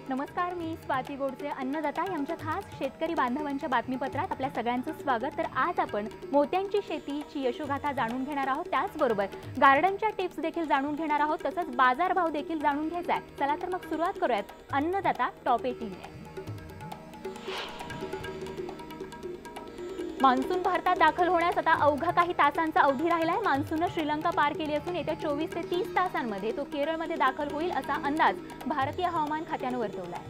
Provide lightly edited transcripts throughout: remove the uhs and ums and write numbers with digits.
नमस्कार, मी स्वाती गोडसे. अन्नदाता यांच्या खास शेतकरी बांधवांच्या बातमीपत्रात आपल्या सगळ्यांचं स्वागत. तर आज आपण मोत्यांची शेतीची यशोगाथा जाणून घेणार आहोत, त्याचबरोबर गार्डनच्या टिप्स देखील जाणून घेणार आहोत, तसंच बाजारभाव देखील जाणून घ्यायचा आहे. चला तर मग सुरुवात करूयात अन्नदाता टॉप 18 ने. मान्सून भारतात दाखल होण्यास आता अवघा काही तासांचा अवधी राहिला आहे. मान्सूनने श्रीलंका पार केली असून येत्या 24 ते 30 तासांमध्ये तो केरळमध्ये दाखल होईल असा अंदाज भारतीय हवामान खात्याने वर्तवला आहे.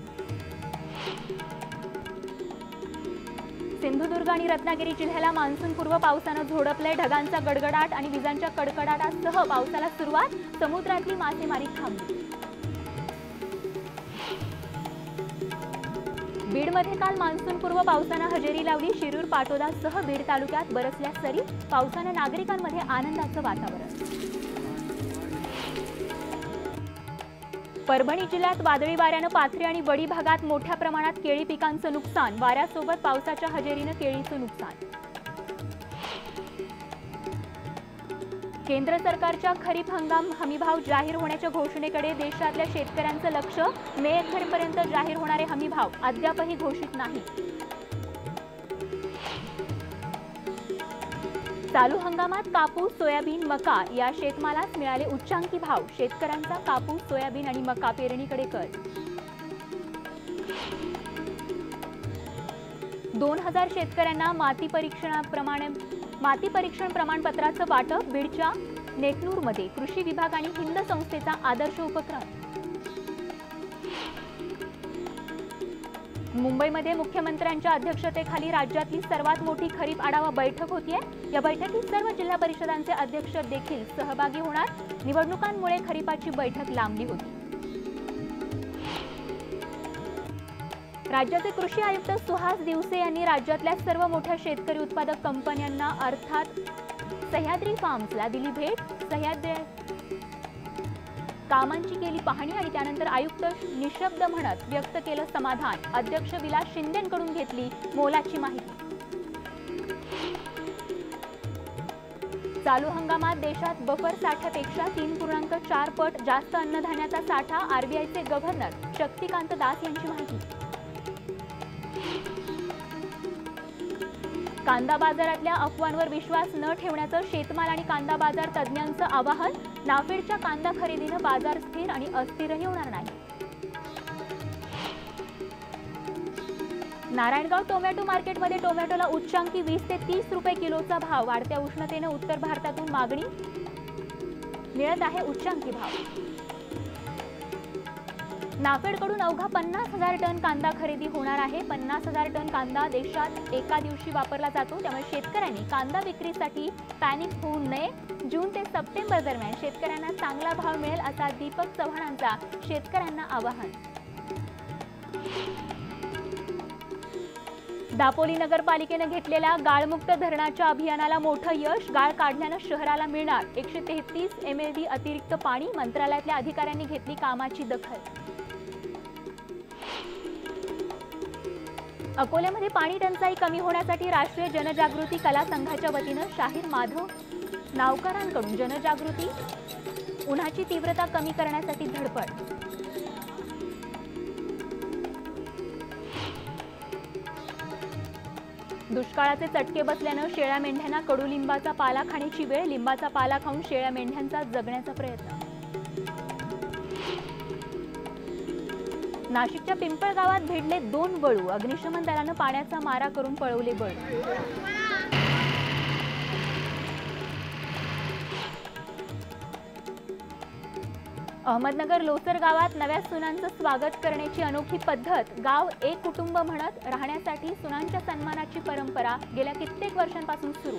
सिंधुदुर्ग आणि रत्नागिरी जिल्ह्याला मान्सूनपूर्व पावसाने झोडपले. ढगांचा गडगडाट आणि विजांच्या कडकडाटासह पावसाला सुरुवात. समुद्रातली मासेमारी थांबली. बीडमध्ये काल मान्सूनपूर्व पावसाने हजेरी लावली. शिरूर, पाटोदासह बीड तालुक्यात बरसल्या सरी. पावसाने नागरिकांमध्ये आनंदाचं वातावरण. परभणी जिल्ह्यात वादळी वाऱ्याने पाथरी आणि वडी भागात मोठ्या प्रमाणात केळी पिकांचं नुकसान. वाऱ्यासोबत पावसाच्या हजेरीने केळीचं नुकसान. केंद्र सरकारच्या खरीप हंगाम हमीभाव जाहीर होण्याच्या घोषणेकडे देशातल्या शेतकऱ्यांचं लक्ष. मे अखेरपर्यंत जाहीर होणारे हमीभाव अद्यापही घोषित नाही. चालू हंगामात कापूस, सोयाबीन, मका या शेतमालास मिळाले उच्चांकी भाव. शेतकऱ्यांचा कापूस, सोयाबीन आणि मका पेरणीकडे कल. 2000 शेतकऱ्यांना माती परीक्षण प्रमाणपत्राचं वाटप. बीडच्या नेकनूरमध्ये कृषी विभाग आणि हिंद संस्थेचा आदर्श उपक्रम. मुंबईमध्ये मुख्यमंत्र्यांच्या अध्यक्षतेखाली राज्यातली सर्वात मोठी खरीप आढावा बैठक होतीये. या बैठकीत सर्व जिल्हा परिषदांचे अध्यक्ष देखील सहभागी होणार. निवडणुकांमुळे खरीपाची बैठक लांबली होती. राज्याचे कृषी आयुक्त सुहास दिवसे यांनी राज्यातल्या सर्व मोठ्या शेतकरी उत्पादक कंपन्यांना अर्थात सह्याद्री फार्म्सला दिली भेट. सह्याद्री कामांची केली पाहणी आणि त्यानंतर आयुक्त निशब्द म्हणत व्यक्त केलं समाधान. अध्यक्ष विलास शिंदेंकडून घेतली मोलाची माहिती. चालू हंगामात देशात बफर साठ्यापेक्षा 3.4 पट जास्त अन्नधान्याचा साठा. आरबीआयचे गव्हर्नर शक्तिकांत दास यांची माहिती. कांदा बाजारातल्या अफवांवर विश्वास न ठेवण्याचं शेतमाल आणि कांदा बाजार तज्ज्ञांचं आवाहन. नाफेडच्या कांदा खरेदीनं बाजार स्थिर आणि अस्थिरही होणार नाही. नारायणगाव टोमॅटो मार्केटमध्ये टोमॅटोला उच्चांकी 20 ते 30 रुपये किलोचा भाव. वाढत्या उष्णतेने उत्तर भारतातून मागणी मिळत आहे उच्चांकी भाव. नाफेडकडून अवघा 50,000 टन कांदा खरेदी होणार आहे. 50,000 टन कांदा देशात एका दिवशी वापरला जातो. त्यामुळे शेतकऱ्यांनी कांदा विक्रीसाठी पॅनिक होऊ नये. जून ते सप्टेंबर दरम्यान शेतकऱ्यांना चांगला भाव मिळेल असा दीपक चव्हाणांचा शेतकऱ्यांना आवाहन. दापोली नगरपालिकेने घेतलेल्या गाळमुक्त धरणाच्या अभियानाला मोठं यश. गाळ काढल्यानं शहराला मिळणार 133 MLD अतिरिक्त पाणी. मंत्रालयातल्या अधिकाऱ्यांनी घेतली कामाची दखल. अकोल्यामध्ये पाणी टंचाई कमी होण्यासाठी राष्ट्रीय जनजागृती कला संघाच्या वतीनं शाहीर माधव नावकरांकडून जनजागृती. उन्हाची तीव्रता कमी करण्यासाठी धडपड. दुष्काळाचे चटके बसल्यानं शेळ्या मेंढ्यांना कडुलिंबाचा पाला खाण्याची वेळ. लिंबाचा पाला खाऊन शेळ्या मेंढ्यांचा जगण्याचा प्रयत्न. नाशिकच्या पिंपळगावात भिडले 2 बळू. अग्निशमन दलानं पाण्याचा मारा करून पळवले बळू. अहमदनगर लोसर गावात नव्या सुनांचं स्वागत करण्याची अनोखी पद्धत. गाव एक कुटुंब म्हणत राहण्यासाठी सुनांच्या सन्मानाची परंपरा गेल्या कित्येक वर्षांपासून सुरू.